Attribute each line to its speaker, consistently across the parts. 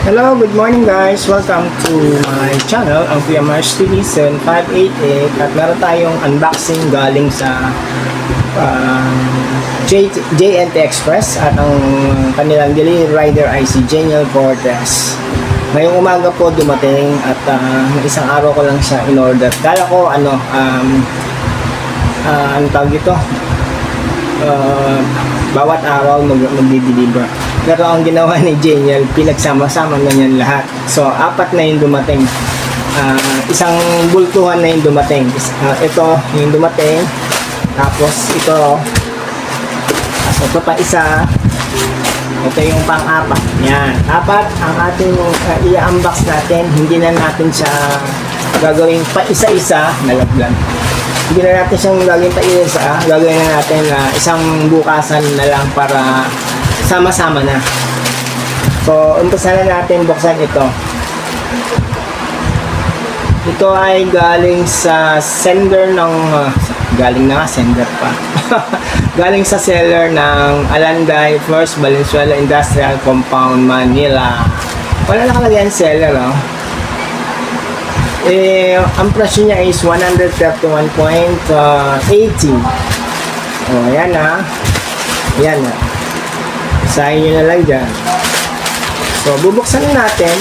Speaker 1: Hello, good morning guys. Welcome to my channel, ang Kuya Mars TV 7588 at meron tayong unboxing galing sa JNT Express at ang kanilang delivery rider ay si Jeniel Cortez. Ngayong umaga po dumating at isang araw ko lang siya in order. Kala ko ano tawag ito, bawat araw magdi-deliver. Pero ang ginawa ni Jeniel, pinagsama-sama na niyan lahat. So, 4 na yung dumating. Isang bultuhan na yung dumating. Ito yung dumating. Tapos ito pa isa. Ito yung pang-4. Yan. 4 ang ating i-unbox natin. Hindi na natin siya gagawin pa isa-isa. Nalaglag. Hindi na natin siyang gagawin pa isa. Gagawin na natin isang bukasan na lang para sama-sama na. So, umpisa na natin buksan ito. Ito ay galing sa sender ng galing na sender pa. Galing sa seller ng Alanday First Valenzuela Industrial Compound, Manila. Wala nakalagay ang seller, oh. Ang presyo niya is 131.80. Oh, ayan na. Ayan na. Sahin nyo na lang dyan. So, bubuksan na natin.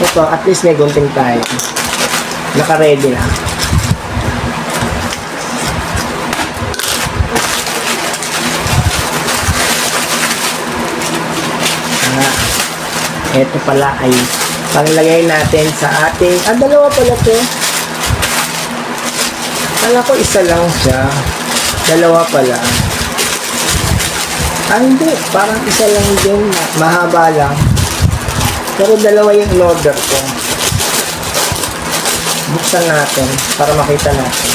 Speaker 1: Ito, at least may gunting tayo. Naka-ready na. Ito pala ay panglagay natin sa ating... dalawa pala to. Kala ko isa lang siya. Dalawa pala. Hindi. Parang isa lang din. Mahaba lang. Pero dalawa yung in-order ko. Buksan natin para makita natin.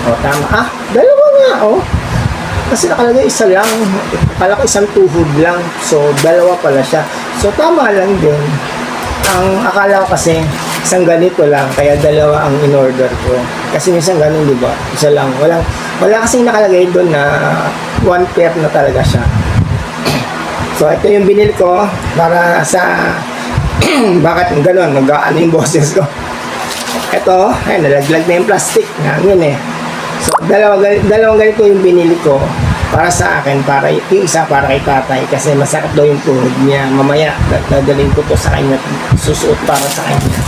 Speaker 1: O, tama. Dalawa nga, oh. Kasi nakalagay isa lang. Kala ko isang tuhod lang. So, dalawa pala siya. So, tama lang din. Ang akala ko kasi, isang ganito lang. Kaya dalawa ang in-order ko. Kasi minsan ganun, di ba? Isa lang. Wala kasing nakalagay doon na one pair na talaga siya. So, ito yung binili ko para sa bakit gano'n, nag-ano yung boses ko. Ito, ay nalaglag na yung plastic. Ngayon eh. So, dalawang ganito yung binili ko para sa akin, para yung isa para kay tatay kasi masakit daw yung tuhod niya. Mamaya, dadalhin ko to sa kanya, susuot para sa kanya.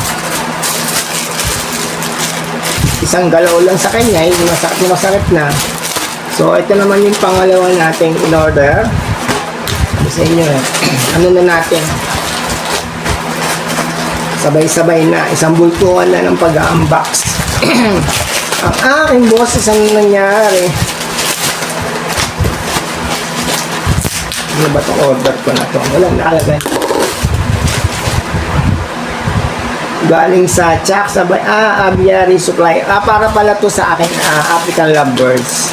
Speaker 1: Isang galaw lang sa kanya, hindi masakit na. So, ito naman yung pangalawa nating in-order. Sa inyo ano na natin, sabay-sabay na, isang bultuhan na ng pag-unbox. Ang aking boses ang nangyari. Ano ba itong order ko na ito? Walang nakalagay. Galing sa Chak sabay, Aviary Supply. Para pala to sa akin, African Lovebirds.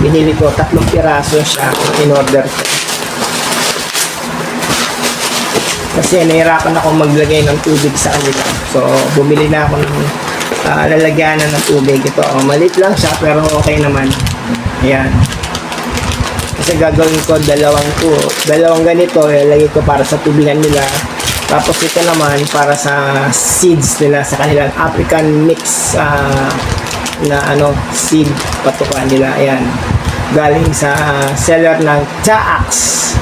Speaker 1: Binili ko 3 piraso siya in order ko. Kasi nahirapan ako maglagay ng tubig sa kanila. So, bumili na ako ng lalagyanan ng tubig. Ito, maliit lang siya pero okay naman. Ayan. Kasi gagawin ko dalawang ganito, ilalagay ko para sa tubigan nila. Tapos ito naman para sa seeds nila sa kanilang African mix na seed patukan nila. Ayan. Galing sa seller ng Chaax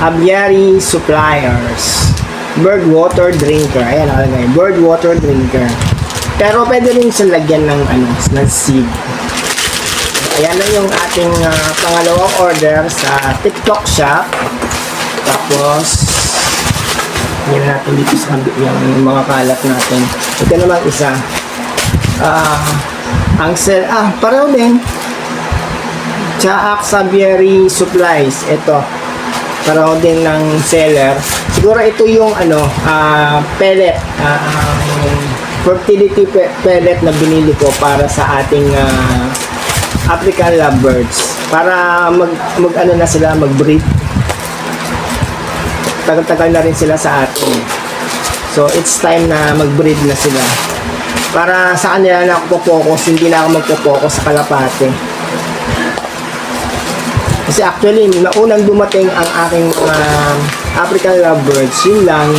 Speaker 1: Aviary Suppliers Bird Water Drinker. Ayan, nakalagay Bird Water Drinker. Pero pwede rin siya lagyan ng ng seed. Ayan na yung ating pangalawang order sa TikTok shop. Tapos yan natin dito sa yung mga kalat natin. Ito naman isa. Ang pareho din. Chaax Aviary Supplies. Ito. Pareho din ng seller. Siguro ito yung pellet. Fertility pellet na binili ko para sa ating African Lovebirds. Para na sila, mag-breed. Tagal-tagal na rin sila sa atin. So, it's time na mag-breed na sila. Para sa kanila na ako po-focus, hindi na ako magpo-focus sa kalapate. Kasi actually, naunang dumating ang aking mga African lovebirds, yun lang,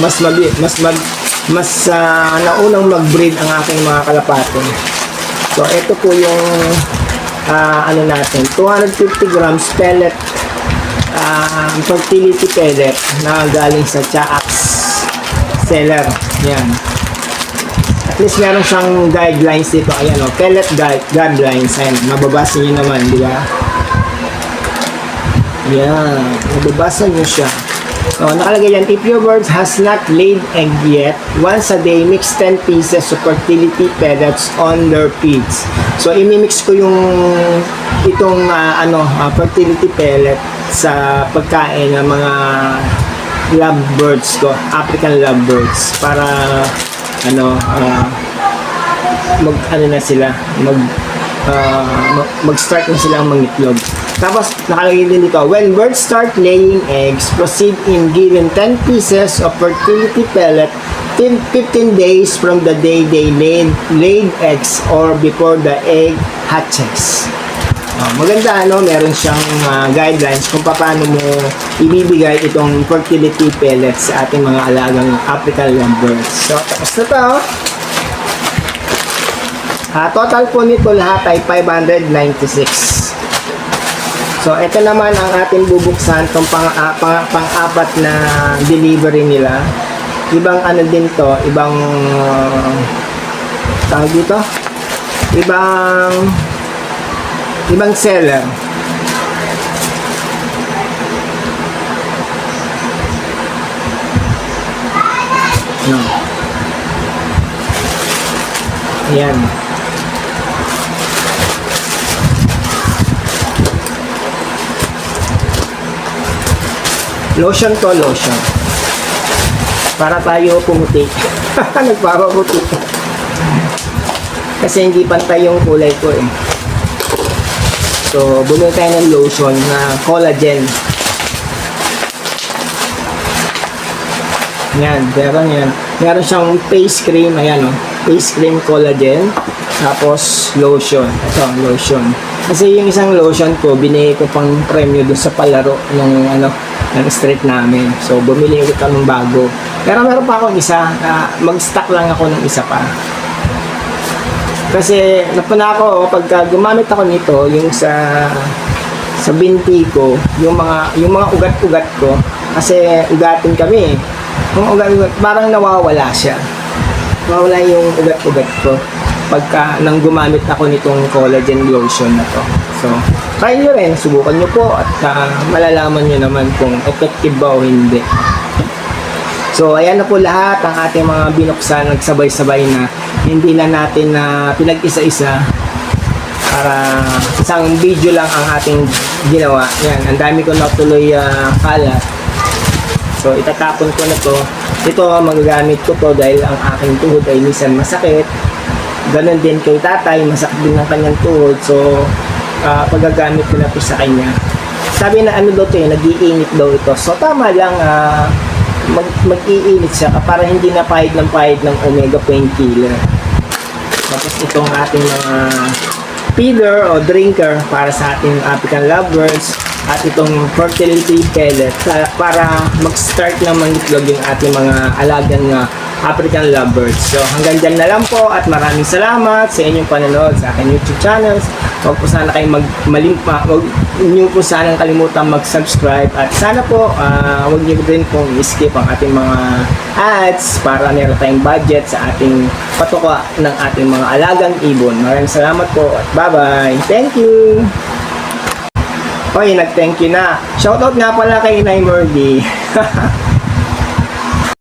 Speaker 1: naunang mag-breed ang aking mga kalapate. So, ito po yung ano natin, 250 grams pellet, fertility pellet na galing sa Chaax seller. Yan. At least meron siyang guidelines dito. Ayan o, pellet guidelines. Ayan, mababasa nyo naman, di ba? Yan, mababasa nyo siya. So, nakalagay yan, if your bird has not laid egg yet, once a day, mix 10 pieces of fertility pellets on their feeds. So, imimix ko yung itong fertility pellet sa pagkain ng mga lovebirds ko, African lovebirds, para mag-start na silang mangitlog. Tapos, nakalagay din dito, when birds start laying eggs, proceed in giving 10 pieces of fertility pellet 15 days from the day they laid eggs or before the egg hatches. Maganda, meron siyang guidelines kung paano mo ibibigay itong fertility pellets sa ating mga alagang African lovebirds. So, tapos na to. Total po nito lahat ay 596. So, ito naman ang ating bubuksan, itong pang-apat na delivery nila. Ibang din to, ibang tawag dito? Ibang seller. No. Ayan. Lotion to, lotion. Para tayo pumuti. Nagpapaputi. Kasi hindi pantay yung kulay ko eh. So, bumili tayo ng lotion na collagen. Yan, meron siyang face cream, ayan o. Face cream collagen. Tapos, lotion. Ito, lotion. Kasi yung isang lotion ko, binigay ko pang premyo doon sa palaro ng street namin. So, bumili ko ng bago. Pero meron pa akong isa. Mag-stock lang ako ng isa pa. Kasi napuna ako pagka gumamit ako nito, yung sa binti ko, yung mga ugat-ugat ko, kasi ugatin kami. Yung ugat-ugat, parang nawawala siya. Nawawala yung ugat-ugat ko pagka nang gumamit ako nitong collagen lotion na to. So, try nyo rin, subukan nyo po at malalaman nyo naman kung effective ba o hindi. So, ayan na po lahat ang ating mga binuksan, nagsabay-sabay na. Hindi na natin pinag-isa-isa para isang video lang ang ating ginawa. Yan, ang dami ko na tuloy kalat. So, itatapon ko na to. Ito, magagamit ko to dahil ang aking tuhod ay minsan masakit. Ganon din kay tatay, masakit din ang kanyang tuhod. So, pagagamit ko na to sa kanya. Sabi na daw to nag-iinit daw ito. So, tama lang, mag-iinit siya para hindi na pahid ng omega painkiller. Tapos itong ating mga feeder o drinker para sa ating African lovebirds at itong fertility pellet para mag-start ng mangitlog yung ating mga alagang African lovebirds. So hanggang dyan na lang po at maraming salamat sa inyong panonood sa aking YouTube channels. Huwag po sana kayong huwag niyo po sana kalimutan mag-subscribe at sana po huwag niyo rin pong i-skip ang ating mga ads para meron tayong budget sa ating patuka ng ating mga alagang ibon. Maraming salamat po at bye-bye. Thank you! Hoy, nag-thank you na. Shoutout nga pala kay Inay Murdy.